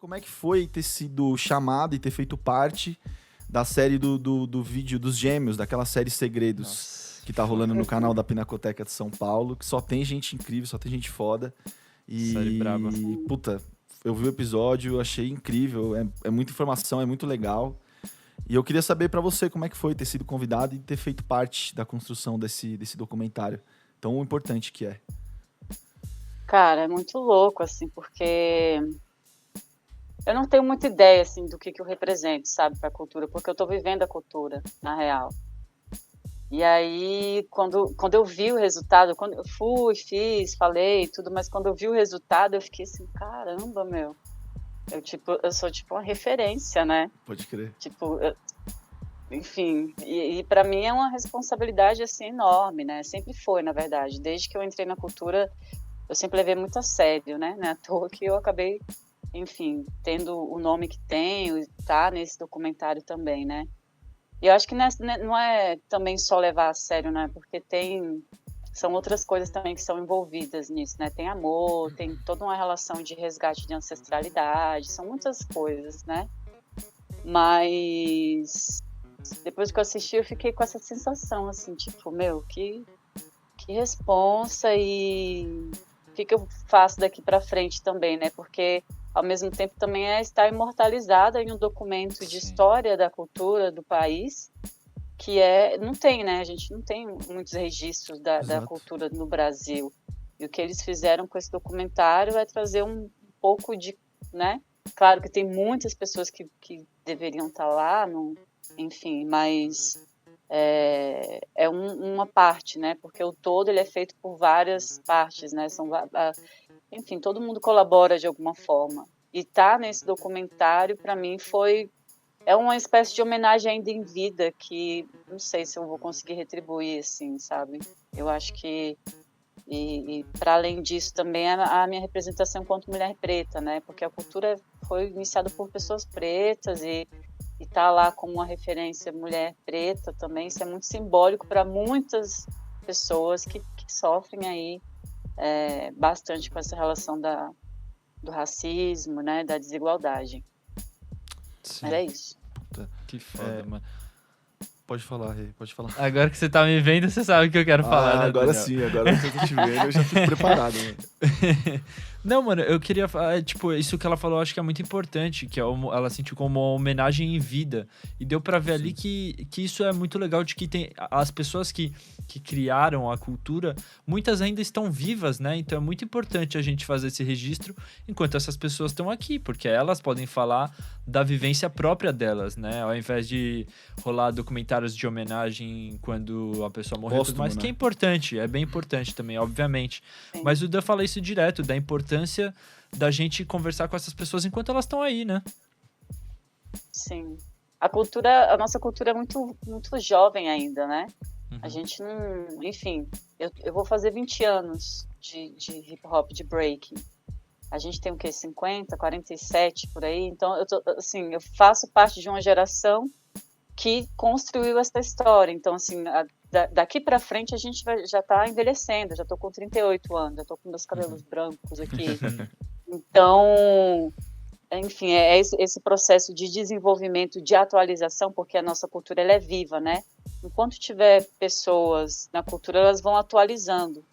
como é que foi ter sido chamado e ter feito parte da série do vídeo dos Gêmeos, daquela série Segredos, Nossa, que tá rolando no canal da Pinacoteca de São Paulo, que só tem gente incrível, só tem gente foda. série braba. E, puta, eu vi o episódio, achei incrível, é muita informação, é muito legal. E eu queria saber pra você como é que foi ter sido convidado e ter feito parte da construção desse documentário tão importante que é. Cara, é muito louco, assim, porque eu não tenho muita ideia, assim, do que eu represento, sabe, para a cultura, porque eu tô vivendo a cultura, na real. E aí, quando eu vi o resultado, quando eu fui, fiz, falei tudo, mas quando eu vi o resultado, eu fiquei assim, caramba, meu. Eu sou, tipo, uma referência, né? Pode crer. Tipo, enfim, e para mim é uma responsabilidade, assim, enorme, né? Sempre foi, na verdade. Desde que eu entrei na cultura, eu sempre levei muito a sério, né? Não é à toa que eu acabei, enfim, tendo o nome que tenho e tá nesse documentário também, né? E eu acho que não é também só levar a sério, né? Porque são outras coisas também que são envolvidas nisso, né? Tem amor, tem toda uma relação de resgate de ancestralidade, são muitas coisas, né? Mas depois que eu assisti, eu fiquei com essa sensação, assim, tipo, meu, que responsa e o que eu faço daqui para frente também, né? Porque ao mesmo tempo também é estar imortalizada em um documento de história da cultura do país, que não tem, né? A gente não tem muitos registros da cultura no Brasil. E o que eles fizeram com esse documentário é trazer um pouco de, né? Claro que tem muitas pessoas que deveriam estar lá, enfim, mas uma parte, né? Porque o todo ele é feito por várias partes, né? Enfim, todo mundo colabora de alguma forma. E tá nesse documentário, para mim, é uma espécie de homenagem ainda em vida que não sei se eu vou conseguir retribuir, assim, sabe? Eu acho que e para além disso também a minha representação enquanto mulher preta, né? Porque a cultura foi iniciada por pessoas pretas e tá lá como uma referência mulher preta também, isso é muito simbólico para muitas pessoas que sofrem aí bastante com essa relação do racismo, né, da desigualdade. Sim. Era isso. Puta. Que foda, mano. Pode falar, Rê, pode falar. Agora que você tá me vendo, você sabe o que eu quero falar, né, agora Daniel? sim, agora que eu tô te vendo, eu já fico preparado, mano. Não, mano, eu queria falar, tipo, isso que ela falou, eu acho que é muito importante, que ela sentiu como uma homenagem em vida. E deu pra ver ali que isso é muito legal, de que tem as pessoas que criaram a cultura, muitas ainda estão vivas, né? Então é muito importante a gente fazer esse registro enquanto essas pessoas estão aqui, porque elas podem falar da vivência própria delas, né? Ao invés de rolar documentários de homenagem quando a pessoa morreu, Póstumo, mas né? que é importante, é bem importante também, obviamente. Sim. Mas o Dan fala isso direto, da importância da gente conversar com essas pessoas enquanto elas estão aí, né? Sim. A nossa cultura é muito, muito jovem ainda, né? A gente não... Enfim, eu vou fazer 20 anos de hip hop, de breaking. A gente tem o quê? 50, 47, por aí. Então, eu faço parte de uma geração que construiu essa história. Então, assim, daqui para frente a gente já está envelhecendo. Já estou com 38 anos, já estou com meus cabelos brancos aqui. Então, enfim, é esse processo de desenvolvimento, de atualização, porque a nossa cultura ela é viva, né? Enquanto tiver pessoas na cultura, elas vão atualizando.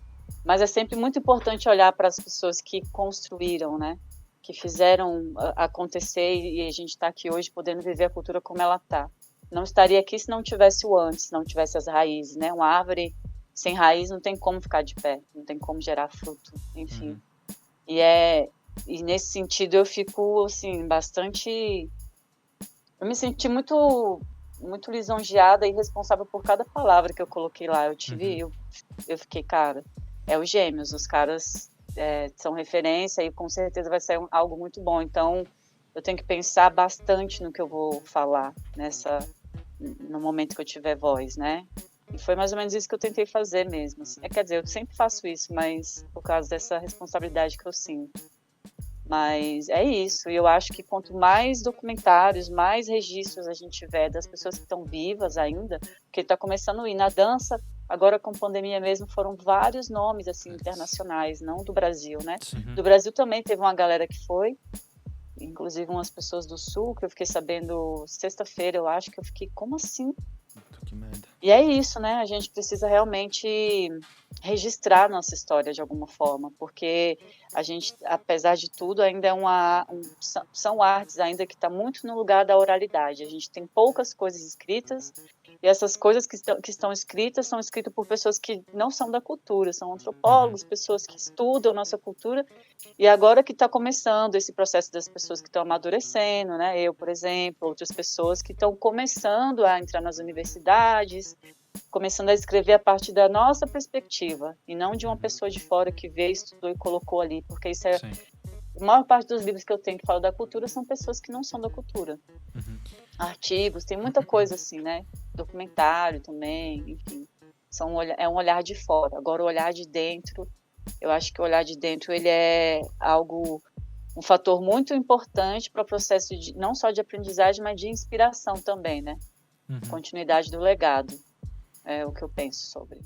Mas é sempre muito importante olhar para as pessoas que construíram, né? Que fizeram acontecer e a gente está aqui hoje podendo viver a cultura como ela está. Não estaria aqui se não tivesse o antes, se não tivesse as raízes, né? Uma árvore sem raiz não tem como ficar de pé, não tem como gerar fruto, enfim. E nesse sentido eu fico, assim, bastante... Eu me senti muito, muito lisonjeada e responsável por cada palavra que eu coloquei lá. Eu fiquei, cara, os Gêmeos, os caras são referência e com certeza vai ser algo muito bom. Então, eu tenho que pensar bastante no que eu vou falar no momento que eu tiver voz, né? E foi mais ou menos isso que eu tentei fazer mesmo. Assim. Quer dizer, eu sempre faço isso, mas por causa dessa responsabilidade que eu sinto. Mas é isso, e eu acho que quanto mais documentários, mais registros a gente tiver das pessoas que estão vivas ainda, porque está começando a ir na dança, agora com pandemia mesmo, foram vários nomes assim internacionais, não do Brasil, né? Do Brasil também teve uma galera que foi, inclusive umas pessoas do Sul, que eu fiquei sabendo sexta-feira, eu acho que eu fiquei, como assim? Que merda. E é isso, né? A gente precisa realmente registrar nossa história de alguma forma, porque a gente, apesar de tudo, ainda é são artes ainda que está muito no lugar da oralidade. A gente tem poucas coisas escritas, e essas coisas que estão escritas são escritas por pessoas que não são da cultura, são antropólogos, pessoas que estudam nossa cultura, e agora que está começando esse processo das pessoas que estão amadurecendo, né? Eu, por exemplo, outras pessoas que estão começando a entrar nas universidades, começando a escrever a partir da nossa perspectiva, e não de uma pessoa de fora que veio, estudou e colocou ali, porque isso é... Sim. A maior parte dos livros que eu tenho que falam da cultura são pessoas que não são da cultura. Artigos, tem muita coisa assim, né? Documentário também, enfim. É um olhar de fora. Agora, o olhar de dentro, eu acho que o olhar de dentro, ele é um fator muito importante para o processo não só de aprendizagem, mas de inspiração também, né? Continuidade do legado. É o que eu penso sobre.